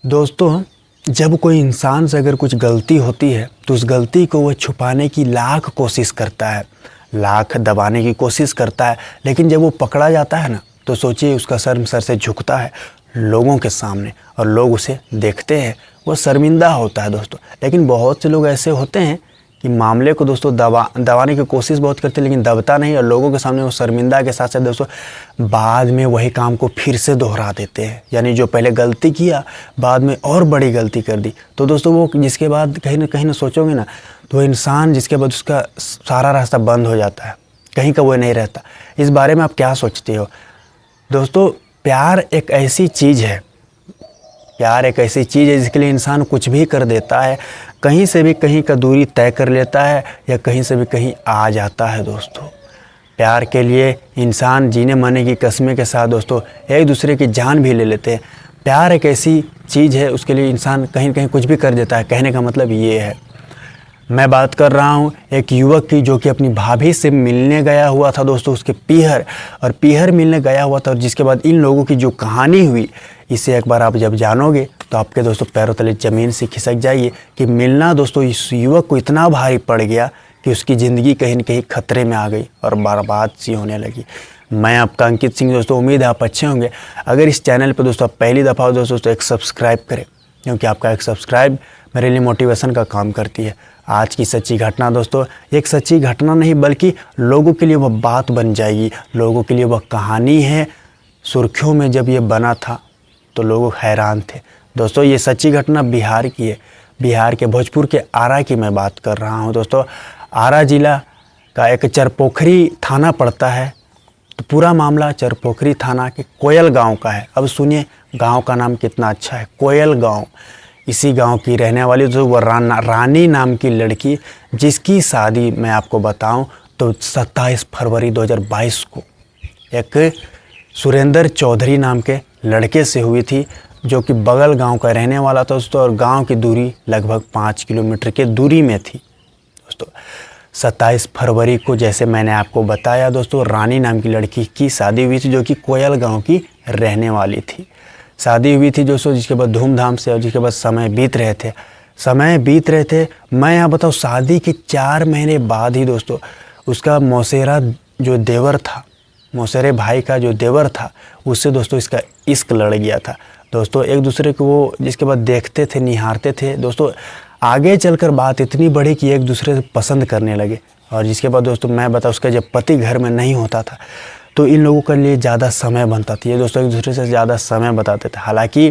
दोस्तों, जब कोई इंसान से अगर कुछ गलती होती है तो उस गलती को वह छुपाने की लाख कोशिश करता है, लाख दबाने की कोशिश करता है। लेकिन जब वो पकड़ा जाता है ना, तो सोचिए उसका सर से झुकता है लोगों के सामने और लोग उसे देखते हैं, वो शर्मिंदा होता है दोस्तों। लेकिन बहुत से लोग ऐसे होते हैं कि मामले को दोस्तों दबाने की कोशिश बहुत करते हैं, लेकिन दबता नहीं और लोगों के सामने वो शर्मिंदा के साथ साथ दोस्तों बाद में वही काम को फिर से दोहरा देते हैं। यानी जो पहले गलती किया बाद में और बड़ी गलती कर दी। तो दोस्तों वो जिसके बाद कहीं ना सोचोगे ना, तो वो इंसान जिसके बाद उसका सारा रास्ता बंद हो जाता है, कहीं का वो नहीं रहता। इस बारे में आप क्या सोचते हो दोस्तों? प्यार एक ऐसी चीज़ है, प्यार एक ऐसी चीज़ है जिसके लिए इंसान कुछ भी कर देता है, कहीं से भी कहीं का दूरी तय कर लेता है या कहीं से भी कहीं आ जाता है दोस्तों। प्यार के लिए इंसान जीने मरने की कस्में के साथ दोस्तों एक दूसरे की जान भी ले लेते हैं। प्यार एक ऐसी चीज़ है, उसके लिए इंसान कहीं कहीं कुछ भी कर देता है। कहने का मतलब ये है, मैं बात कर रहा हूँ एक युवक की जो कि अपनी भाभी से मिलने गया हुआ था दोस्तों, उसके पीहर मिलने गया हुआ था। और जिसके बाद इन लोगों की जो कहानी हुई, इसे एक बार आप जब जानोगे तो आपके दोस्तों पैरों तले ज़मीन से खिसक जाइए कि मिलना दोस्तों इस युवक को इतना भारी पड़ गया कि उसकी ज़िंदगी कहीं न कहीं खतरे में आ गई और बर्बाद सी होने लगी। मैं आपका अंकित सिंह दोस्तों, उम्मीद है आप अच्छे होंगे। अगर इस चैनल पर दोस्तों आप पहली दफ़ा हो दोस्तों तो एक सब्सक्राइब करें, क्योंकि आपका एक सब्सक्राइब मेरे लिए मोटिवेशन का काम करती है। आज की सच्ची घटना दोस्तों एक सच्ची घटना नहीं बल्कि लोगों के लिए वह बात बन जाएगी, लोगों के लिए वह कहानी है। सुर्खियों में जब ये बना था तो लोग हैरान थे दोस्तों। ये सच्ची घटना बिहार की है, बिहार के भोजपुर के आरा की मैं बात कर रहा हूँ दोस्तों। आरा जिला का एक चरपोखरी थाना पड़ता है। तो पूरा मामला चरपोखरी थाना के कोयल गांव का है। अब सुनिए गांव का नाम कितना अच्छा है, कोयल गांव। इसी गांव की रहने वाली जो वो रानी नाम की लड़की, जिसकी शादी मैं आपको बताऊं तो 27 फरवरी 2022 को एक सुरेंद्र चौधरी नाम के लड़के से हुई थी, जो कि बगल गांव का रहने वाला था दोस्तों। और गांव की दूरी लगभग 5 किलोमीटर के दूरी में थी दोस्तों। 27 फरवरी को जैसे मैंने आपको बताया दोस्तों, रानी नाम की लड़की की शादी हुई थी, जो कि कोयल गांव की रहने वाली थी। शादी हुई थी दोस्तों, जिसके बाद धूमधाम से और जिसके बाद समय बीत रहे थे। मैं यहाँ बताऊँ, शादी के 4 महीने बाद ही दोस्तों उसका मौसेरा जो देवर था, मौसेरे भाई का जो देवर था, उससे दोस्तों इसका इश्क लड़ गया था दोस्तों। एक दूसरे को वो जिसके बाद देखते थे, निहारते थे दोस्तों। आगे चलकर बात इतनी बढ़ी कि एक दूसरे से पसंद करने लगे। और जिसके बाद दोस्तों मैं बताऊँ, उसका जब पति घर में नहीं होता था तो इन लोगों के लिए ज़्यादा समय बनता था। ये दोस्तों एक दूसरे से ज़्यादा समय बताते थे। हालांकि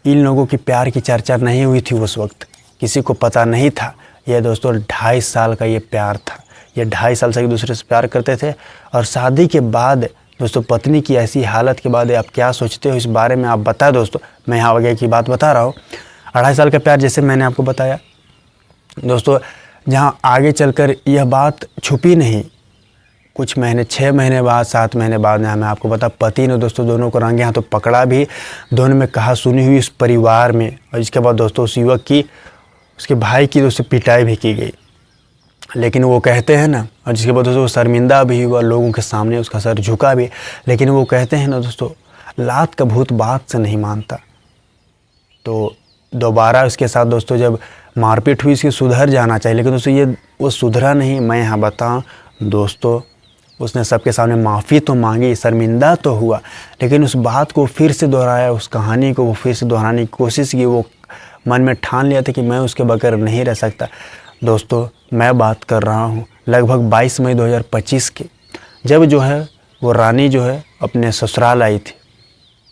इन लोगों की प्यार की चर्चा नहीं हुई थी उस वक्त, किसी को पता नहीं था। ये दोस्तों 2.5 साल का ये प्यार था। ये 2.5 साल से एक दूसरे से प्यार करते थे। और शादी के बाद दोस्तों पत्नी की ऐसी हालत के बाद आप क्या सोचते हो इस बारे में आप बताएं दोस्तों। मैं यहाँ आगे की बात बता रहा हूँ। 2.5 साल का प्यार जैसे मैंने आपको बताया दोस्तों, जहाँ आगे चलकर यह बात छुपी नहीं, कुछ महीने 6 महीने बाद 7 महीने बाद मैं आपको बता, पति ने दोस्तों दोनों को रंगे हाथों पकड़ा भी, दोनों में कहा सुनी हुई इस परिवार में। और इसके बाद दोस्तों उस युवक की, उसके भाई की दोस्तों पिटाई भी की गई। लेकिन वो कहते हैं ना, और जिसके बाद दोस्तों वो शर्मिंदा भी हुआ लोगों के सामने, उसका सर झुका भी। लेकिन वो कहते हैं ना दोस्तों, लात का भूत बात से नहीं मानता। तो दोबारा उसके साथ दोस्तों जब मारपीट हुई, इसकी सुधर जाना चाहिए। लेकिन दोस्तों ये वो सुधरा नहीं। मैं यहाँ बताऊँ दोस्तों, उसने सबके सामने माफ़ी तो मांगी, शर्मिंदा तो हुआ, लेकिन उस बात को फिर से दोहराया, उस कहानी को वो फिर से दोहराने की कोशिश की। वो मन में ठान लिया था कि मैं उसके बगैर नहीं रह सकता दोस्तों। मैं बात कर रहा हूँ लगभग 22 मई 2025 के, जब जो है वो रानी जो है अपने ससुराल आई थी,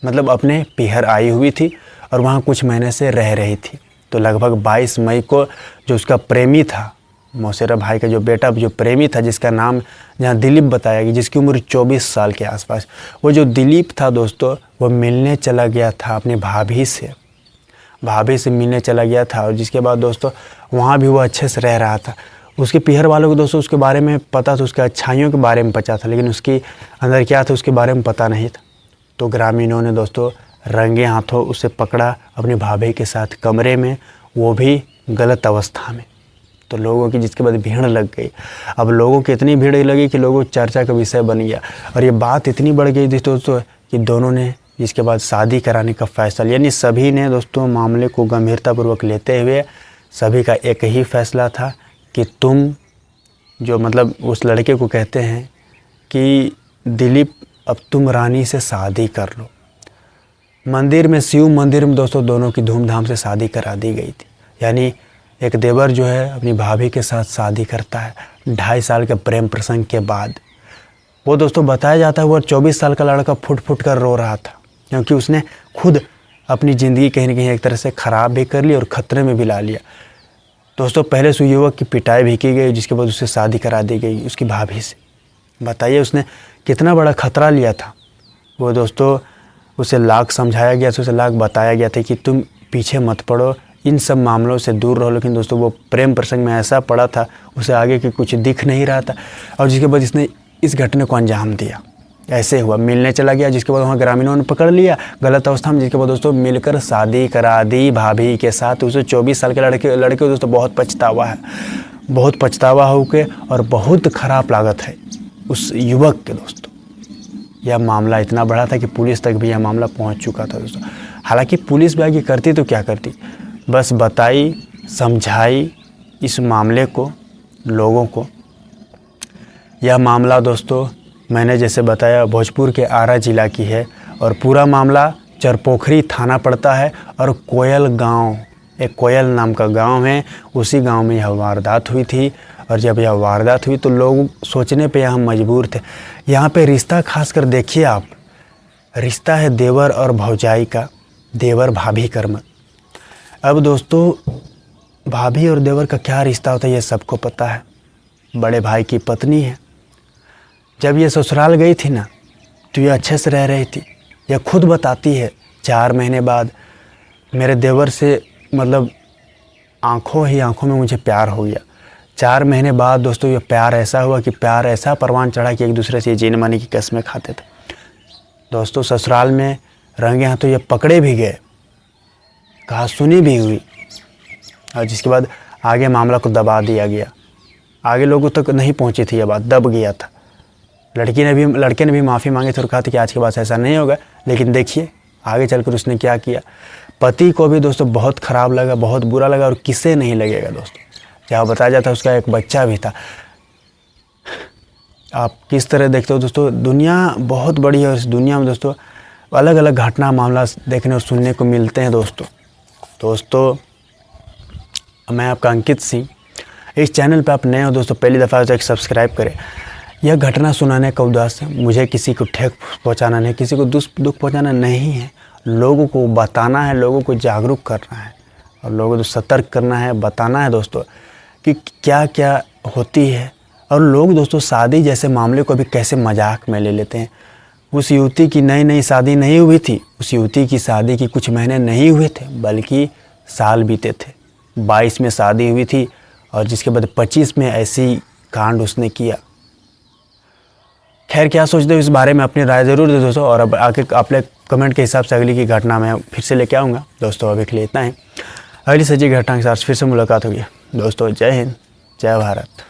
मतलब अपने पीहर आई हुई थी और वहाँ कुछ महीने से रह रही थी। तो लगभग 22 मई को जो उसका प्रेमी था, मौसेरा भाई का जो बेटा जो प्रेमी था, जिसका नाम जहाँ दिलीप बताया गया, जिसकी उम्र 24 साल के आसपास, वो जो दिलीप था दोस्तों, वो मिलने चला गया था अपनी भाभी से मिलने चला गया था। और जिसके बाद दोस्तों वहाँ भी वो अच्छे से रह रहा था। उसके पीहर वालों को दोस्तों उसके बारे में पता था, उसके अच्छाइयों के बारे में पता था, लेकिन उसके अंदर क्या था उसके बारे में पता नहीं था। तो ग्रामीणों ने दोस्तों रंगे हाथों उसे पकड़ा अपनी भाभी के साथ कमरे में, वो भी गलत अवस्था में। तो लोगों की जिसके बाद भीड़ लग गई। अब लोगों की इतनी भीड़ लगी कि लोगों चर्चा का विषय बन गया। और ये बात इतनी बढ़ गई थी दोस्तों कि दोनों ने जिसके बाद शादी कराने का फैसला, यानी सभी ने दोस्तों मामले को गंभीरतापूर्वक लेते हुए सभी का एक ही फैसला था कि तुम जो मतलब उस लड़के को कहते हैं कि दिलीप अब तुम रानी से शादी कर लो। मंदिर में, शिव मंदिर में दोस्तों दोनों की धूमधाम से शादी करा दी गई थी। यानी एक देवर जो है अपनी भाभी के साथ शादी करता है 2.5 साल के प्रेम प्रसंग के बाद। वो दोस्तों बताया जाता है वो 24 साल का लड़का फुट फुट कर रो रहा था, क्योंकि उसने खुद अपनी ज़िंदगी कहीं ना कहीं एक तरह से ख़राब भी कर ली और ख़तरे में भी ला लिया। दोस्तों पहले उस युवक की पिटाई भी की गई, जिसके बाद उसे शादी करा दी गई उसकी भाभी से। बताइए उसने कितना बड़ा खतरा लिया था। वो दोस्तों उसे लाख समझाया गया था, उसे लाख बताया गया था कि तुम पीछे मत पड़ो, इन सब मामलों से दूर रहो। लेकिन दोस्तों वो प्रेम प्रसंग में ऐसा पड़ा था, उसे आगे की कुछ दिख नहीं रहा था, और जिसके बाद इसने इस घटना को अंजाम दिया। ऐसे हुआ, मिलने चला गया, जिसके बाद वहाँ ग्रामीणों ने पकड़ लिया गलत अवस्था में, जिसके बाद दोस्तों मिलकर शादी करा दी भाभी के साथ। उसे 24 साल के लड़के दोस्तों बहुत पछतावा है, बहुत पछतावा हो के, और बहुत ख़राब लागत है उस युवक के दोस्तों। यह मामला इतना बड़ा था कि पुलिस तक भी यह मामला पहुंच चुका था दोस्तों। हालांकि पुलिस भी आगे करती तो क्या करती, बस बताई समझाई इस मामले को लोगों को। यह मामला दोस्तों मैंने जैसे बताया भोजपुर के आरा ज़िला की है, और पूरा मामला चरपोखरी थाना पड़ता है, और कोयल गांव, एक कोयल नाम का गांव है, उसी गांव में यह वारदात हुई थी। और जब यह वारदात हुई तो लोग सोचने पे यहाँ मजबूर थे। यहाँ पे रिश्ता खासकर देखिए आप, रिश्ता है देवर और भौजाई का, देवर भाभी कर्म। अब दोस्तों भाभी और देवर का क्या रिश्ता होता है ये सबको पता है। बड़े भाई की पत्नी है, जब ये ससुराल गई थी ना तो ये अच्छे से रह रही थी। यह खुद बताती है 4 महीने बाद मेरे देवर से मतलब आँखों ही आँखों में मुझे प्यार हो गया। 4 महीने बाद दोस्तों ये प्यार ऐसा हुआ कि प्यार ऐसा परवान चढ़ा कि एक दूसरे से जीने माने की कस्में खाते थे। दोस्तों ससुराल में रंगे हाथों ये पकड़े भी गए, कहा सुनी भी हुई, और जिसके बाद आगे मामला को दबा दिया गया। आगे लोगों तक नहीं पहुंची थी, यह बात दब गया था। लड़के ने भी माफ़ी मांगी थी और कहा था कि आज के बाद ऐसा नहीं होगा। लेकिन देखिए आगे चलकर उसने क्या किया। पति को भी दोस्तों बहुत ख़राब लगा, बहुत बुरा लगा, और किसे नहीं लगेगा दोस्तों। जहाँ बताया जाता है उसका एक बच्चा भी था। आप किस तरह देखते हो दोस्तों, दुनिया बहुत बड़ी है, और इस दुनिया में दोस्तों अलग अलग घटना मामला देखने और सुनने को मिलते हैं दोस्तों मैं आपका अंकित सिंह। इस चैनल पे आप नए हो दोस्तों, पहली दफ़ा तो एक सब्सक्राइब करें। यह घटना सुनाने का उद्देश्य मुझे किसी को ठेक पहुंचाना नहीं, किसी को दुख पहुंचाना नहीं है। लोगों को बताना है, लोगों को जागरूक करना है, और लोगों को सतर्क करना है, बताना है दोस्तों कि क्या क्या होती है। और लोग दोस्तों शादी जैसे मामले को भी कैसे मजाक में ले लेते हैं। उस युवती की नई शादी नहीं हुई थी, उस युवती की शादी की कुछ महीने नहीं हुए थे बल्कि साल बीते थे। 22 में शादी हुई थी, और जिसके बाद 25 में ऐसी कांड उसने किया। खैर क्या सोचते हो इस बारे में अपनी राय ज़रूर दे दोस्तों, और अब आके अपने कमेंट के हिसाब से अगली की घटना में फिर से लेके आऊँगा दोस्तों। अभी के लिए इतना ही, अगली सच्ची घटना के साथ फिर से मुलाकात होगी दोस्तों। जय हिंद, जय भारत।